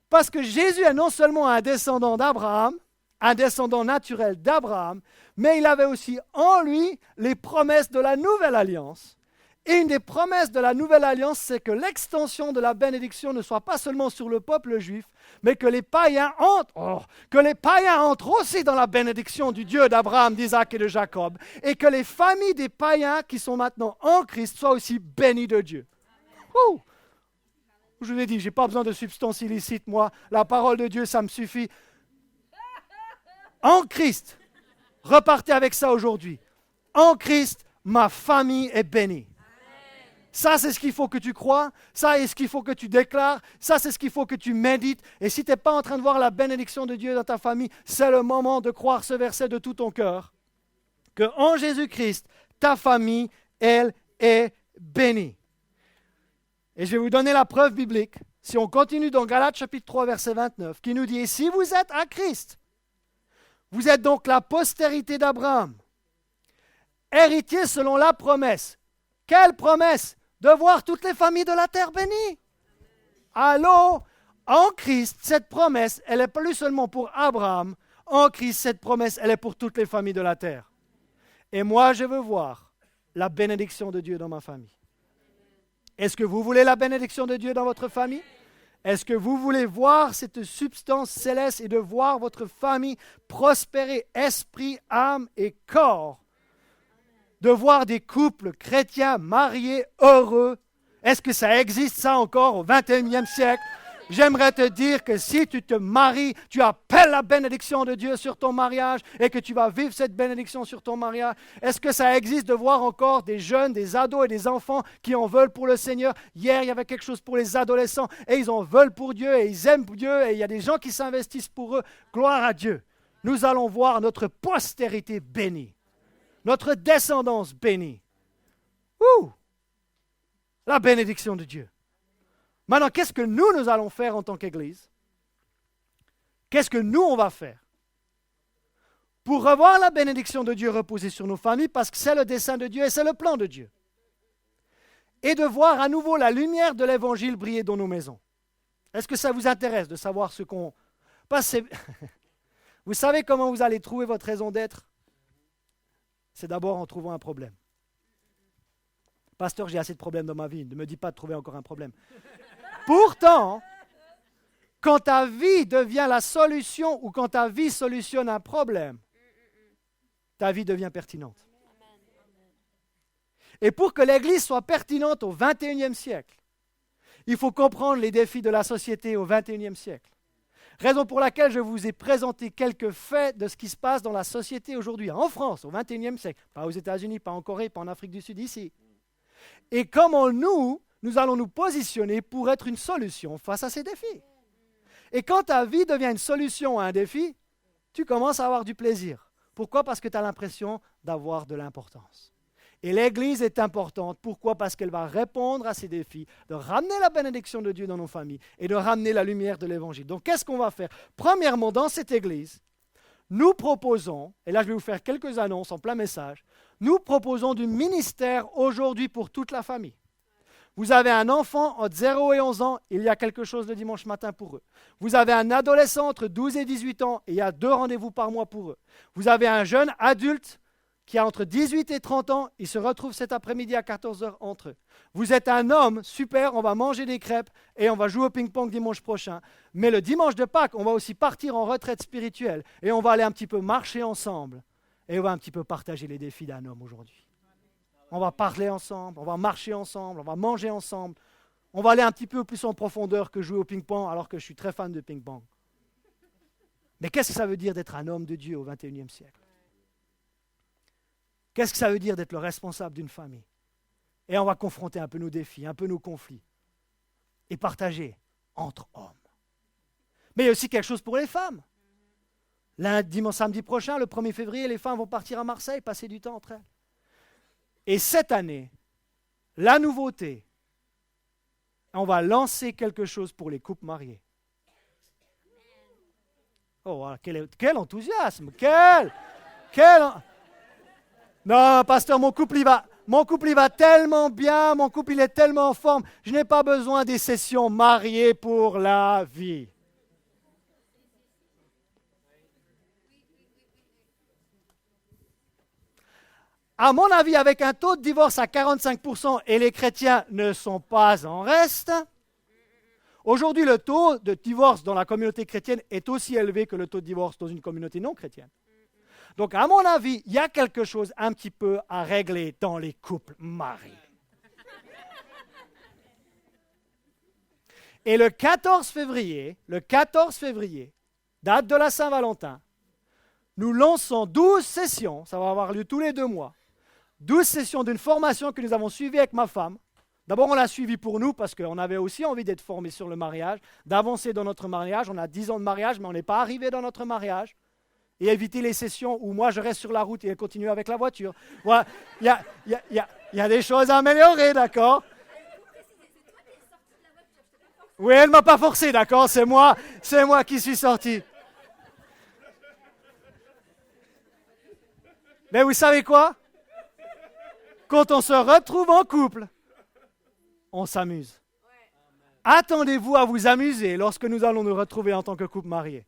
Parce que Jésus est non seulement un descendant d'Abraham, un descendant naturel d'Abraham, mais il avait aussi en lui les promesses de la nouvelle alliance. Et une des promesses de la nouvelle alliance, c'est que l'extension de la bénédiction ne soit pas seulement sur le peuple juif, mais que les païens entrent aussi dans la bénédiction du Dieu d'Abraham, d'Isaac et de Jacob, et que les familles des païens qui sont maintenant en Christ soient aussi bénies de Dieu. Ouh. Je vous ai dit, je n'ai pas besoin de substances illicites, moi. La parole de Dieu, ça me suffit. En Christ, repartez avec ça aujourd'hui. En Christ, ma famille est bénie. Ça, c'est ce qu'il faut que tu crois. Ça, c'est ce qu'il faut que tu déclares. Ça, c'est ce qu'il faut que tu médites. Et si tu n'es pas en train de voir la bénédiction de Dieu dans ta famille, c'est le moment de croire ce verset de tout ton cœur. Que en Jésus-Christ, ta famille, elle, est bénie. Et je vais vous donner la preuve biblique. Si on continue dans Galates chapitre 3, verset 29, qui nous dit « Et si vous êtes à Christ, vous êtes donc la postérité d'Abraham, héritier selon la promesse. » Quelle promesse? De voir toutes les familles de la terre bénies. Allô? En Christ, cette promesse, elle n'est plus seulement pour Abraham. En Christ, cette promesse, elle est pour toutes les familles de la terre. Et moi, je veux voir la bénédiction de Dieu dans ma famille. Est-ce que vous voulez la bénédiction de Dieu dans votre famille? Est-ce que vous voulez voir cette substance céleste et de voir votre famille prospérer, esprit, âme et corps? De voir des couples chrétiens mariés, heureux. Est-ce que ça existe ça encore au XXIe siècle? J'aimerais te dire que si tu te maries, tu appelles la bénédiction de Dieu sur ton mariage et que tu vas vivre cette bénédiction sur ton mariage. Est-ce que ça existe de voir encore des jeunes, des ados et des enfants qui en veulent pour le Seigneur? Hier, il y avait quelque chose pour les adolescents et ils en veulent pour Dieu et ils aiment Dieu et il y a des gens qui s'investissent pour eux. Gloire à Dieu. Nous allons voir notre postérité bénie. Notre descendance bénie. Ouh! La bénédiction de Dieu. Maintenant, qu'est-ce que nous allons faire en tant qu'Église? Qu'est-ce que nous, on va faire? Pour revoir la bénédiction de Dieu reposer sur nos familles, parce que c'est le dessein de Dieu et c'est le plan de Dieu. Et de voir à nouveau la lumière de l'Évangile briller dans nos maisons. Est-ce que ça vous intéresse de savoir ce qu'on... Vous savez comment vous allez trouver votre raison d'être? C'est d'abord en trouvant un problème. Pasteur, j'ai assez de problèmes dans ma vie. Ne me dis pas de trouver encore un problème. Pourtant, quand ta vie devient la solution ou quand ta vie solutionne un problème, ta vie devient pertinente. Et pour que l'Église soit pertinente au XXIe siècle, il faut comprendre les défis de la société au XXIe siècle. Raison pour laquelle je vous ai présenté quelques faits de ce qui se passe dans la société aujourd'hui, en France, au XXIe siècle, pas aux États-Unis, pas en Corée, pas en Afrique du Sud, ici. Et comment nous allons nous positionner pour être une solution face à ces défis. Et quand ta vie devient une solution à un défi, tu commences à avoir du plaisir. Pourquoi? Parce que tu as l'impression d'avoir de l'importance. Et l'Église est importante. Pourquoi? Parce qu'elle va répondre à ces défis, de ramener la bénédiction de Dieu dans nos familles et de ramener la lumière de l'Évangile. Donc, qu'est-ce qu'on va faire? Premièrement, dans cette Église, nous proposons, et là je vais vous faire quelques annonces en plein message, nous proposons du ministère aujourd'hui pour toute la famille. Vous avez un enfant entre 0 et 11 ans, il y a quelque chose le dimanche matin pour eux. Vous avez un adolescent entre 12 et 18 ans, et il y a 2 rendez-vous par mois pour eux. Vous avez un jeune adulte qui a entre 18 et 30 ans, ils se retrouvent cet après-midi à 14 h entre eux. Vous êtes un homme, super, on va manger des crêpes et on va jouer au ping-pong dimanche prochain. Mais le dimanche de Pâques, on va aussi partir en retraite spirituelle et on va aller un petit peu marcher ensemble et on va un petit peu partager les défis d'un homme aujourd'hui. On va parler ensemble, on va marcher ensemble, on va manger ensemble. On va aller un petit peu plus en profondeur que jouer au ping-pong alors que je suis très fan de ping-pong. Mais qu'est-ce que ça veut dire d'être un homme de Dieu au XXIe siècle? Qu'est-ce que ça veut dire d'être le responsable d'une famille? Et on va confronter un peu nos défis, un peu nos conflits. Et partager entre hommes. Mais il y a aussi quelque chose pour les femmes. Samedi prochain, le 1er février, les femmes vont partir à Marseille, passer du temps entre elles. Et cette année, la nouveauté, on va lancer quelque chose pour les couples mariés. Oh, quel enthousiasme! Non, pasteur, mon couple, il va tellement bien, mon couple, il est tellement en forme. Je n'ai pas besoin des sessions mariées pour la vie. À mon avis, avec un taux de divorce à 45% et les chrétiens ne sont pas en reste, aujourd'hui, le taux de divorce dans la communauté chrétienne est aussi élevé que le taux de divorce dans une communauté non chrétienne. Donc, à mon avis, il y a quelque chose un petit peu à régler dans les couples mariés. Et le 14 février, date de la Saint-Valentin, nous lançons 12 sessions, ça va avoir lieu tous les 2 mois, 12 sessions d'une formation que nous avons suivie avec ma femme. D'abord, on l'a suivie pour nous parce qu'on avait aussi envie d'être formés sur le mariage, d'avancer dans notre mariage. On a 10 ans de mariage, mais on n'est pas arrivé dans notre mariage. Et éviter les sessions où moi je reste sur la route et elle continue avec la voiture. Voilà. Il y a des choses à améliorer, d'accord? Oui, elle ne m'a pas forcé, d'accord? C'est moi qui suis sorti. Mais vous savez quoi? Quand on se retrouve en couple, on s'amuse. Attendez-vous à vous amuser lorsque nous allons nous retrouver en tant que couple marié.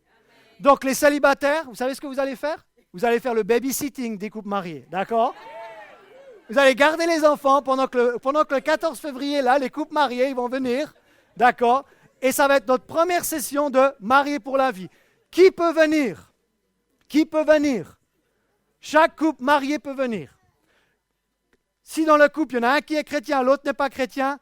Donc les célibataires, vous savez ce que vous allez faire? Vous allez faire le babysitting des couples mariés, d'accord? Vous allez garder les enfants pendant que le 14 février, là, les couples mariés, ils vont venir, d'accord? Et ça va être notre première session de mariés pour la vie. Qui peut venir? Qui peut venir? Chaque couple marié peut venir. Si dans le couple, il y en a un qui est chrétien, l'autre n'est pas chrétien,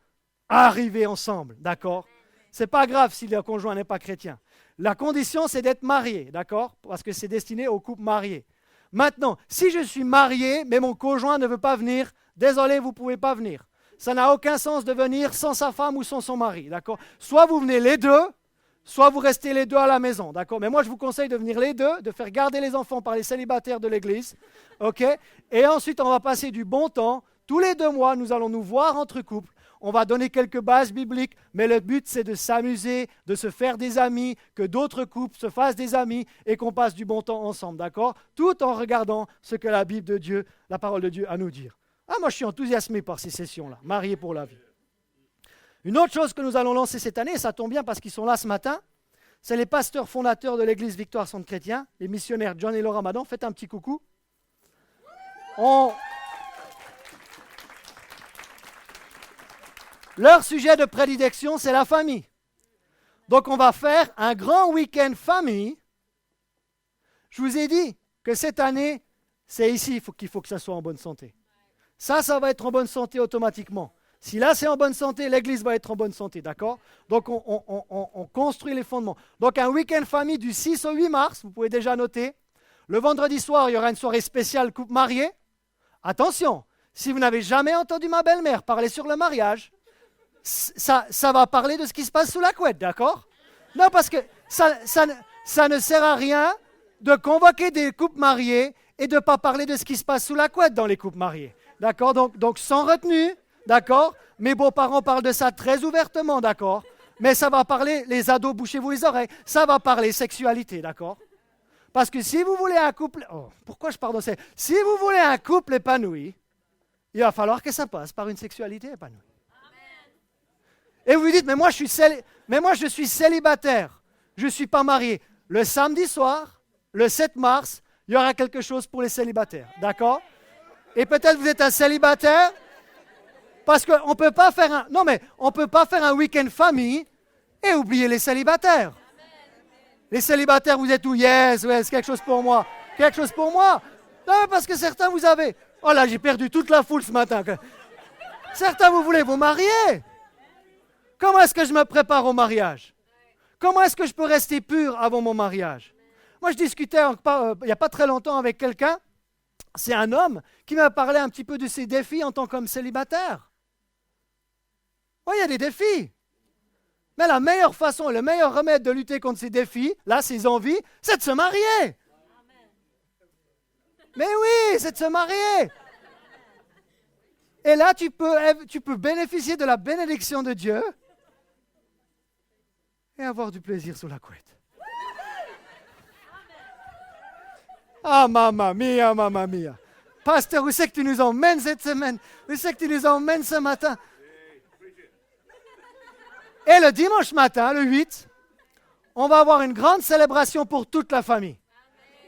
arrivez ensemble, d'accord? C'est pas grave si le conjoint n'est pas chrétien. La condition, c'est d'être marié, d'accord? Parce que c'est destiné aux couples mariés. Maintenant, si je suis marié, mais mon conjoint ne veut pas venir, désolé, vous ne pouvez pas venir. Ça n'a aucun sens de venir sans sa femme ou sans son mari, d'accord? Soit vous venez les deux, soit vous restez les deux à la maison, d'accord? Mais moi, je vous conseille de venir les deux, de faire garder les enfants par les célibataires de l'église, ok? Et ensuite, on va passer du bon temps. Tous les 2 mois, nous allons nous voir entre couples. On va donner quelques bases bibliques, mais le but, c'est de s'amuser, de se faire des amis, que d'autres couples se fassent des amis et qu'on passe du bon temps ensemble, d'accord? Tout en regardant ce que la Bible de Dieu, la parole de Dieu a à nous dire. Ah, moi, je suis enthousiasmé par ces sessions-là, mariés pour la vie. Une autre chose que nous allons lancer cette année, et ça tombe bien parce qu'ils sont là ce matin, c'est les pasteurs fondateurs de l'église Victoire Centre Chrétien, les missionnaires John et Laura Madan. Faites un petit coucou. Leur sujet de prédilection, c'est la famille. Donc, on va faire un grand week-end famille. Je vous ai dit que cette année, c'est ici qu'il faut que ça soit en bonne santé. Ça va être en bonne santé automatiquement. Si là c'est en bonne santé, l'église va être en bonne santé, d'accord? Donc on construit les fondements. Donc un week-end famille du 6 au 8 mars, vous pouvez déjà noter. Le vendredi soir, il y aura une soirée spéciale couple marié. Attention, si vous n'avez jamais entendu ma belle-mère parler sur le mariage, ça va parler de ce qui se passe sous la couette, d'accord? Non, parce que ça ne sert à rien de convoquer des couples mariés et de ne pas parler de ce qui se passe sous la couette dans les couples mariés. D'accord? Donc sans retenue, d'accord? Mes beaux-parents parlent de ça très ouvertement, d'accord? Mais ça va parler, les ados, bouchez-vous les oreilles, ça va parler sexualité, d'accord? Parce que si vous voulez un couple... Oh, pourquoi je parle de ça? Si vous voulez un couple épanoui, il va falloir que ça passe par une sexualité épanouie. Et vous vous dites, mais moi je suis célibataire, je ne suis pas marié. Le samedi soir, le 7 mars, il y aura quelque chose pour les célibataires, d'accord? Et peut-être vous êtes un célibataire, parce qu'on ne peut pas faire un week-end famille et oublier les célibataires. Les célibataires, vous êtes où? Yes, c'est quelque chose pour moi. Quelque chose pour moi. Non, parce que certains, vous avez... Oh là, j'ai perdu toute la foule ce matin. Certains, vous voulez vous marier. Comment est-ce que je me prépare au mariage? Comment est-ce que je peux rester pur avant mon mariage? Moi, je discutais il n'y a pas très longtemps avec quelqu'un. C'est un homme qui m'a parlé un petit peu de ses défis en tant qu'homme célibataire. Oui, il y a des défis. Mais la meilleure façon, le meilleur remède de lutter contre ces défis, là, ces envies, c'est de se marier. Mais oui, c'est de se marier. Et là, tu peux bénéficier de la bénédiction de Dieu et avoir du plaisir sous la couette. Ah, mamma mia. Pasteur, où c'est que tu nous emmènes cette semaine? Où c'est que tu nous emmènes ce matin? Et le dimanche matin, le 8, on va avoir une grande célébration pour toute la famille.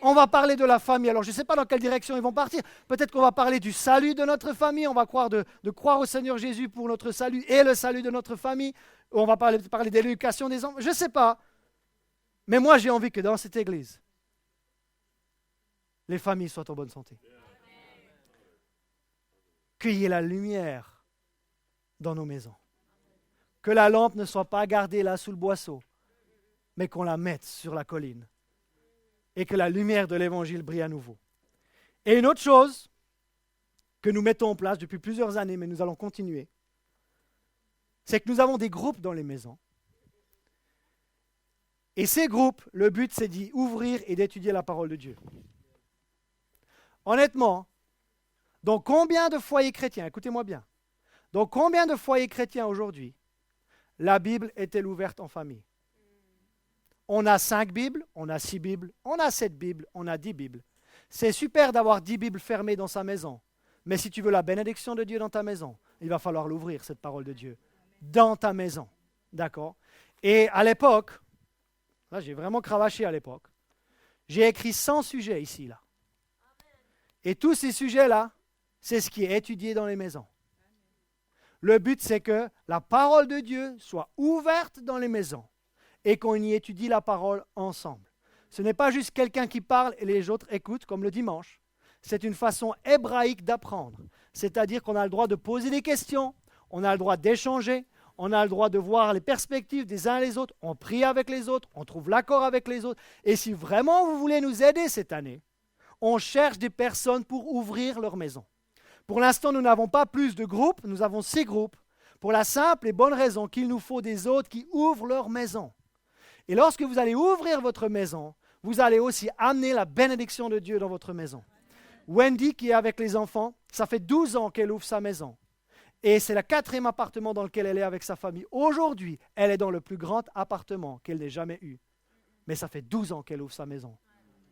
On va parler de la famille. Alors, je ne sais pas dans quelle direction ils vont partir. Peut-être qu'on va parler du salut de notre famille. On va croire de croire au Seigneur Jésus pour notre salut et le salut de notre famille. On va parler de l'éducation des enfants. Je ne sais pas. Mais moi, j'ai envie que dans cette église, les familles soient en bonne santé. Qu'il y ait la lumière dans nos maisons. Que la lampe ne soit pas gardée là sous le boisseau, mais qu'on la mette sur la colline. Et que la lumière de l'Évangile brille à nouveau. Et une autre chose que nous mettons en place depuis plusieurs années, mais nous allons continuer, c'est que nous avons des groupes dans les maisons. Et ces groupes, le but, c'est d'y ouvrir et d'étudier la parole de Dieu. Honnêtement, dans combien de foyers chrétiens, écoutez-moi bien, dans combien de foyers chrétiens aujourd'hui, la Bible est-elle ouverte en famille? On a 5 Bibles, on a 6 Bibles, on a 7 Bibles, on a 10 Bibles. C'est super d'avoir 10 Bibles fermées dans sa maison. Mais si tu veux la bénédiction de Dieu dans ta maison, il va falloir l'ouvrir, cette parole de Dieu, dans ta maison. D'accord? Et à l'époque, là j'ai vraiment cravaché à l'époque, j'ai écrit 100 sujets ici, là. Et tous ces sujets-là, c'est ce qui est étudié dans les maisons. Le but, c'est que la parole de Dieu soit ouverte dans les maisons et qu'on y étudie la parole ensemble. Ce n'est pas juste quelqu'un qui parle et les autres écoutent, comme le dimanche. C'est une façon hébraïque d'apprendre. C'est-à-dire qu'on a le droit de poser des questions, on a le droit d'échanger, on a le droit de voir les perspectives des uns et les autres, on prie avec les autres, on trouve l'accord avec les autres. Et si vraiment vous voulez nous aider cette année, on cherche des personnes pour ouvrir leur maison. Pour l'instant, nous n'avons pas plus de groupes, nous avons 6 groupes, pour la simple et bonne raison qu'il nous faut des autres qui ouvrent leur maison. Et lorsque vous allez ouvrir votre maison, vous allez aussi amener la bénédiction de Dieu dans votre maison. Wendy, qui est avec les enfants, ça fait 12 ans qu'elle ouvre sa maison. Et c'est le 4e appartement dans lequel elle est avec sa famille. Aujourd'hui, elle est dans le plus grand appartement qu'elle n'ait jamais eu. Mais ça fait 12 ans qu'elle ouvre sa maison.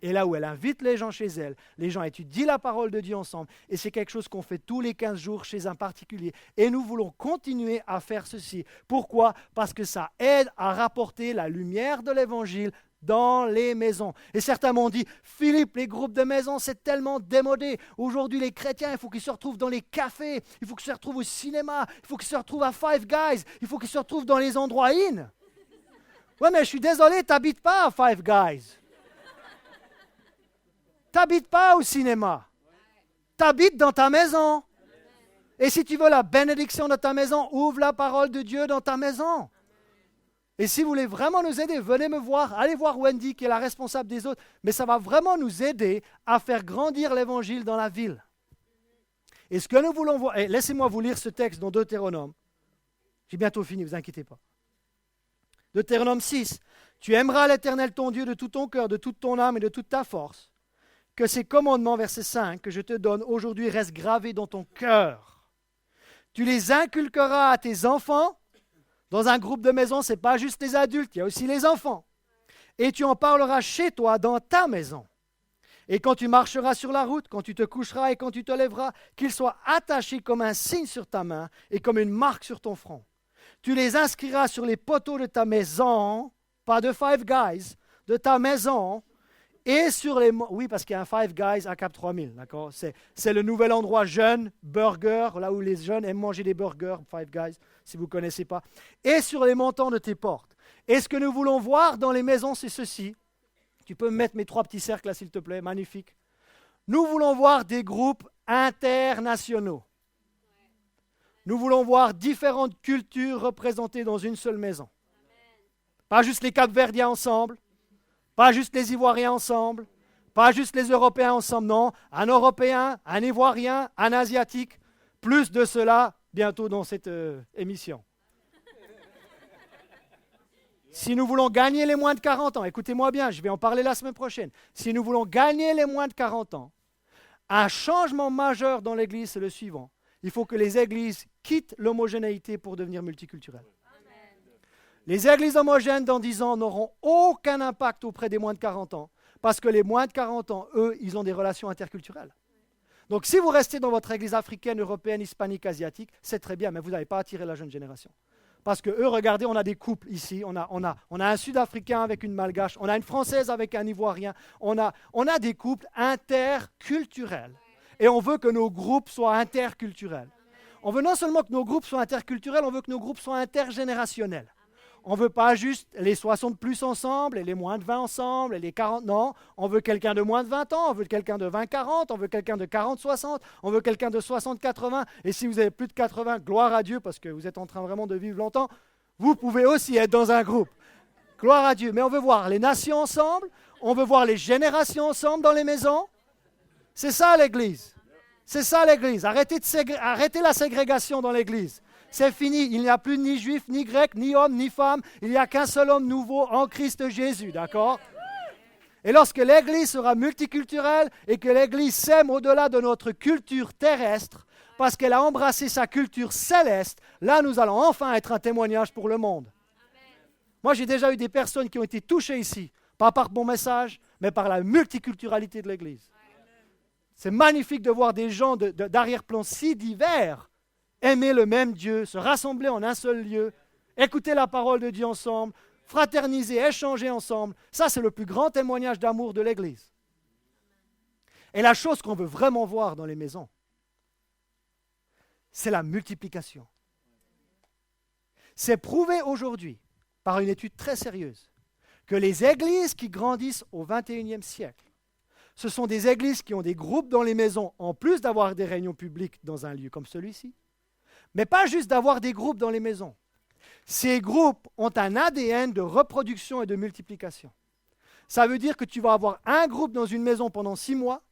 Et là où elle invite les gens chez elle, les gens étudient la parole de Dieu ensemble. Et c'est quelque chose qu'on fait tous les 15 jours chez un particulier. Et nous voulons continuer à faire ceci. Pourquoi? Parce que ça aide à rapporter la lumière de l'Évangile dans les maisons. Et certains m'ont dit, Philippe, les groupes de maisons, c'est tellement démodé. Aujourd'hui, les chrétiens, il faut qu'ils se retrouvent dans les cafés, il faut qu'ils se retrouvent au cinéma, il faut qu'ils se retrouvent à Five Guys, il faut qu'ils se retrouvent dans les endroits in. Ouais, mais je suis désolé, tu n'habites pas à Five Guys. Tu n'habites pas au cinéma. Tu habites dans ta maison. Et si tu veux la bénédiction de ta maison, ouvre la parole de Dieu dans ta maison. Et si vous voulez vraiment nous aider, venez me voir, allez voir Wendy qui est la responsable des autres. Mais ça va vraiment nous aider à faire grandir l'évangile dans la ville. Et ce que nous voulons voir, et laissez-moi vous lire ce texte dans Deutéronome. J'ai bientôt fini, ne vous inquiétez pas. Deutéronome 6. Tu aimeras l'Éternel ton Dieu de tout ton cœur, de toute ton âme et de toute ta force. Que ces commandements, verset 5, que je te donne aujourd'hui restent gravés dans ton cœur. Tu les inculqueras à tes enfants. Dans un groupe de maison, ce n'est pas juste les adultes, il y a aussi les enfants. Et tu en parleras chez toi, dans ta maison. Et quand tu marcheras sur la route, quand tu te coucheras et quand tu te lèveras, qu'ils soient attachés comme un signe sur ta main et comme une marque sur ton front. Tu les inscriras sur les poteaux de ta maison, pas de Five Guys, de ta maison, et sur les... Oui, parce qu'il y a un Five Guys à Cap 3000, d'accord? C'est le nouvel endroit jeune, burger, là où les jeunes aiment manger des burgers, Five Guys, si vous ne connaissez pas. Et sur les montants de tes portes. Et ce que nous voulons voir dans les maisons, c'est ceci. Tu peux me mettre mes 3 petits cercles là, s'il te plaît, magnifique. Nous voulons voir des groupes internationaux. Nous voulons voir différentes cultures représentées dans une seule maison. Pas juste les Cap-Verdiens ensemble, pas juste les Ivoiriens ensemble, pas juste les Européens ensemble, non. Un Européen, un Ivoirien, un Asiatique, plus de cela bientôt dans cette émission. Si nous voulons gagner les moins de 40 ans, écoutez-moi bien, je vais en parler la semaine prochaine. Si nous voulons gagner les moins de 40 ans, un changement majeur dans l'Église, c'est le suivant. Il faut que les églises quittent l'homogénéité pour devenir multiculturelles. Les églises homogènes dans 10 ans n'auront aucun impact auprès des moins de 40 ans, parce que les moins de 40 ans, eux, ils ont des relations interculturelles. Donc si vous restez dans votre église africaine, européenne, hispanique, asiatique, c'est très bien, mais vous n'avez pas attiré la jeune génération. Parce que eux, regardez, on a des couples ici, on a un Sud-Africain avec une Malgache, on a une Française avec un Ivoirien, on a des couples interculturels. Et on veut que nos groupes soient interculturels. On veut non seulement que nos groupes soient interculturels, on veut que nos groupes soient intergénérationnels. On ne veut pas juste les 60 plus ensemble et les moins de 20 ensemble et les 40. Non, on veut quelqu'un de moins de 20 ans, on veut quelqu'un de 20-40, on veut quelqu'un de 40-60, on veut quelqu'un de 60-80. Et si vous avez plus de 80, gloire à Dieu parce que vous êtes en train vraiment de vivre longtemps, vous pouvez aussi être dans un groupe. Gloire à Dieu. Mais on veut voir les nations ensemble, on veut voir les générations ensemble dans les maisons. C'est ça l'Église. C'est ça l'Église. Arrêtez la ségrégation dans l'Église. C'est fini, il n'y a plus ni juif, ni grec, ni homme, ni femme. Il n'y a qu'un seul homme nouveau en Christ Jésus, d'accord? Et lorsque l'Église sera multiculturelle et que l'Église sème au-delà de notre culture terrestre, parce qu'elle a embrassé sa culture céleste, là nous allons enfin être un témoignage pour le monde. Moi j'ai déjà eu des personnes qui ont été touchées ici, pas par mon message, mais par la multiculturalité de l'Église. C'est magnifique de voir des gens d'arrière-plan si divers aimer le même Dieu, se rassembler en un seul lieu, écouter la parole de Dieu ensemble, fraterniser, échanger ensemble. Ça, c'est le plus grand témoignage d'amour de l'Église. Et la chose qu'on veut vraiment voir dans les maisons, c'est la multiplication. C'est prouvé aujourd'hui, par une étude très sérieuse, que les églises qui grandissent au XXIe siècle, ce sont des églises qui ont des groupes dans les maisons, en plus d'avoir des réunions publiques dans un lieu comme celui-ci, mais pas juste d'avoir des groupes dans les maisons. Ces groupes ont un ADN de reproduction et de multiplication. Ça veut dire que tu vas avoir un groupe dans une maison pendant 6 mois,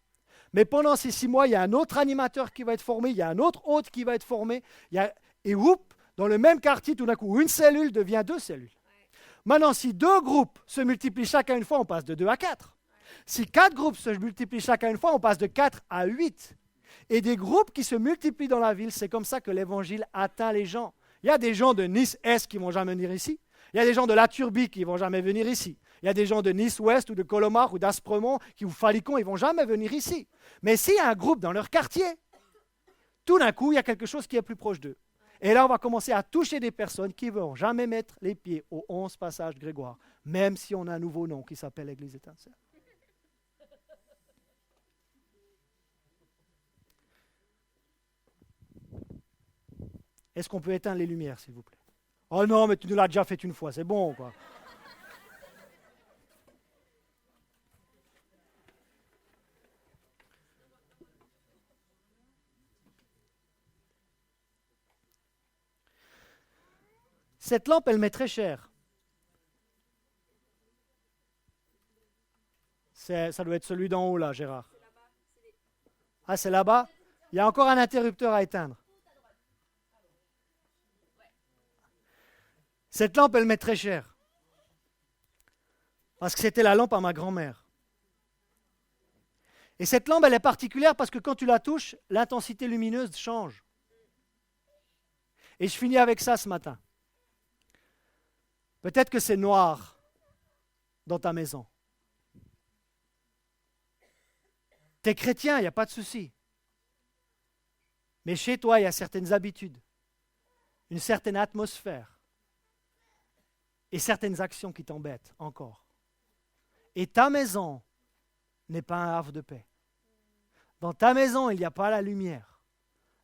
mais pendant ces 6 mois, il y a un autre animateur qui va être formé, il y a un autre hôte qui va être formé, et dans le même quartier, tout d'un coup, une cellule devient 2 cellules. Maintenant, si 2 groupes se multiplient chacun une fois, on passe de 2 à 4. Si 4 groupes se multiplient chacun une fois, on passe de 4 à 8. Et des groupes qui se multiplient dans la ville, c'est comme ça que l'évangile atteint les gens. Il y a des gens de Nice-Est qui ne vont jamais venir ici. Il y a des gens de La Turbie qui ne vont jamais venir ici. Il y a des gens de Nice-Ouest ou de Colomar ou d'Aspremont ou Falicon, ils ne vont jamais venir ici. Mais s'il y a un groupe dans leur quartier, tout d'un coup, il y a quelque chose qui est plus proche d'eux. Et là, on va commencer à toucher des personnes qui ne vont jamais mettre les pieds au 11 passage Grégoire, même si on a un nouveau nom qui s'appelle l'Église étincelle. Est-ce qu'on peut éteindre les lumières, s'il vous plaît? Oh non, mais tu nous l'as déjà fait une fois, c'est bon, quoi. Cette lampe, elle m'est très chère. Ça doit être celui d'en haut, là, Gérard. Ah, c'est là-bas? Il y a encore un interrupteur à éteindre. Cette lampe, elle m'est très chère. Parce que c'était la lampe à ma grand-mère. Et cette lampe, elle est particulière parce que quand tu la touches, l'intensité lumineuse change. Et je finis avec ça ce matin. Peut-être que c'est noir dans ta maison. Tu es chrétien, il n'y a pas de souci. Mais chez toi, il y a certaines habitudes, une certaine atmosphère et certaines actions qui t'embêtent encore. Et ta maison n'est pas un havre de paix. Dans ta maison, il n'y a pas la lumière.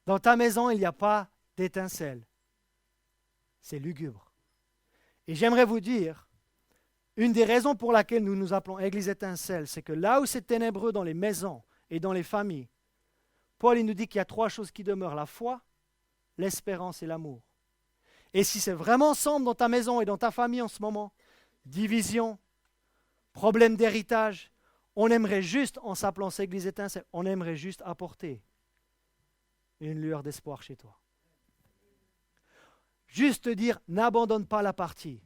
Dans ta maison, il n'y a pas d'étincelle. C'est lugubre. Et j'aimerais vous dire, une des raisons pour laquelle nous nous appelons Église Étincelle, c'est que là où c'est ténébreux dans les maisons et dans les familles, Paul il nous dit qu'il y a 3 choses qui demeurent, la foi, l'espérance et l'amour. Et si c'est vraiment ensemble dans ta maison et dans ta famille en ce moment, division, problème d'héritage, on aimerait juste, en s'appelant Église Étincelle, on aimerait juste apporter une lueur d'espoir chez toi. Juste te dire, n'abandonne pas la partie.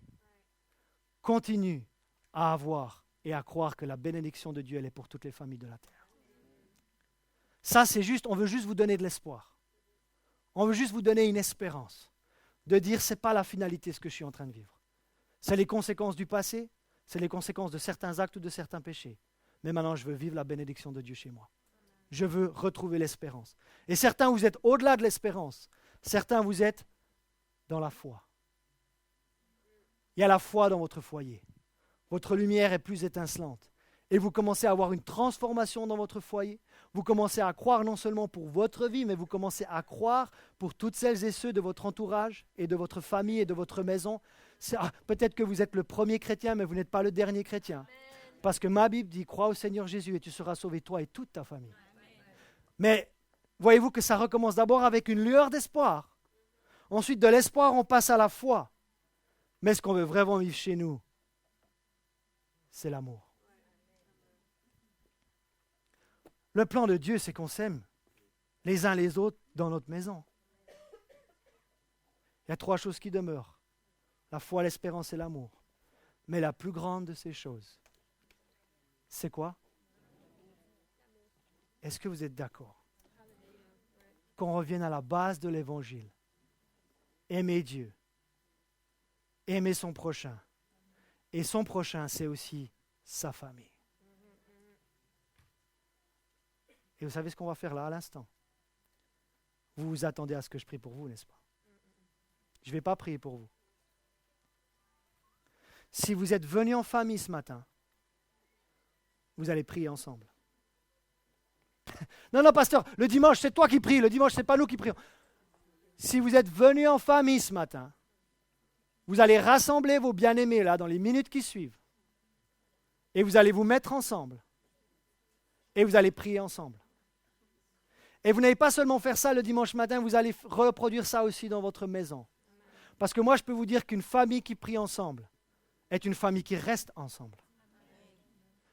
Continue à avoir et à croire que la bénédiction de Dieu, elle est pour toutes les familles de la terre. Ça, c'est juste, on veut juste vous donner de l'espoir. On veut juste vous donner une espérance. De dire, ce n'est pas la finalité ce que je suis en train de vivre. C'est les conséquences du passé, c'est les conséquences de certains actes ou de certains péchés. Mais maintenant, je veux vivre la bénédiction de Dieu chez moi. Je veux retrouver l'espérance. Et certains, vous êtes au-delà de l'espérance. Certains, vous êtes dans la foi. Il y a la foi dans votre foyer. Votre lumière est plus étincelante. Et vous commencez à avoir une transformation dans votre foyer. Vous commencez à croire non seulement pour votre vie, mais vous commencez à croire pour toutes celles et ceux de votre entourage et de votre famille et de votre maison. Peut-être que vous êtes le premier chrétien, mais vous n'êtes pas le dernier chrétien. Parce que ma Bible dit, crois au Seigneur Jésus et tu seras sauvé, toi et toute ta famille. Mais voyez-vous que ça recommence d'abord avec une lueur d'espoir. Ensuite, de l'espoir, on passe à la foi. Mais ce qu'on veut vraiment vivre chez nous, c'est l'amour. Le plan de Dieu, c'est qu'on s'aime les uns les autres dans notre maison. Il y a 3 choses qui demeurent. La foi, l'espérance et l'amour. Mais la plus grande de ces choses, c'est quoi? Est-ce que vous êtes d'accord? Qu'on revienne à la base de l'évangile. Aimer Dieu. Aimer son prochain. Et son prochain, c'est aussi sa famille. Et vous savez ce qu'on va faire là à l'instant? Vous vous attendez à ce que je prie pour vous, n'est-ce pas? Je ne vais pas prier pour vous. Si vous êtes venus en famille ce matin, vous allez prier ensemble. Non, pasteur, le dimanche, c'est toi qui pries. Le dimanche, ce n'est pas nous qui prions. Si vous êtes venus en famille ce matin, vous allez rassembler vos bien-aimés là dans les minutes qui suivent. Et vous allez vous mettre ensemble. Et vous allez prier ensemble. Et vous n'allez pas seulement faire ça le dimanche matin, vous allez reproduire ça aussi dans votre maison. Parce que moi, je peux vous dire qu'une famille qui prie ensemble est une famille qui reste ensemble.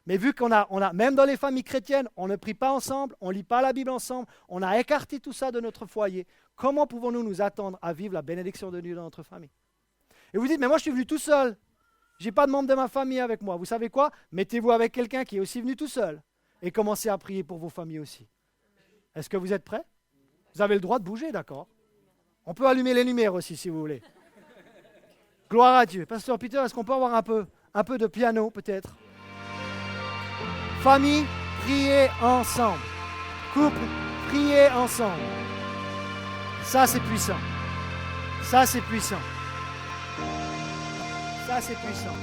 Mais vu qu'on a, même dans les familles chrétiennes, on ne prie pas ensemble, on ne lit pas la Bible ensemble, on a écarté tout ça de notre foyer, comment pouvons-nous nous attendre à vivre la bénédiction de Dieu dans notre famille? Et vous dites, mais moi je suis venu tout seul, je n'ai pas de membre de ma famille avec moi. Vous savez quoi? Mettez-vous avec quelqu'un qui est aussi venu tout seul et commencez à prier pour vos familles aussi. Est-ce que vous êtes prêts? Vous avez le droit de bouger, d'accord? On peut allumer les lumières aussi si vous voulez. Gloire à Dieu. Pasteur Peter, est-ce qu'on peut avoir un peu de piano peut-être? Famille, priez ensemble. Couple, priez ensemble. Ça c'est puissant. Ça c'est puissant. Ça c'est puissant.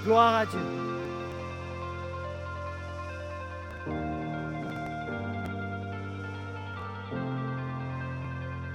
Gloire à Dieu.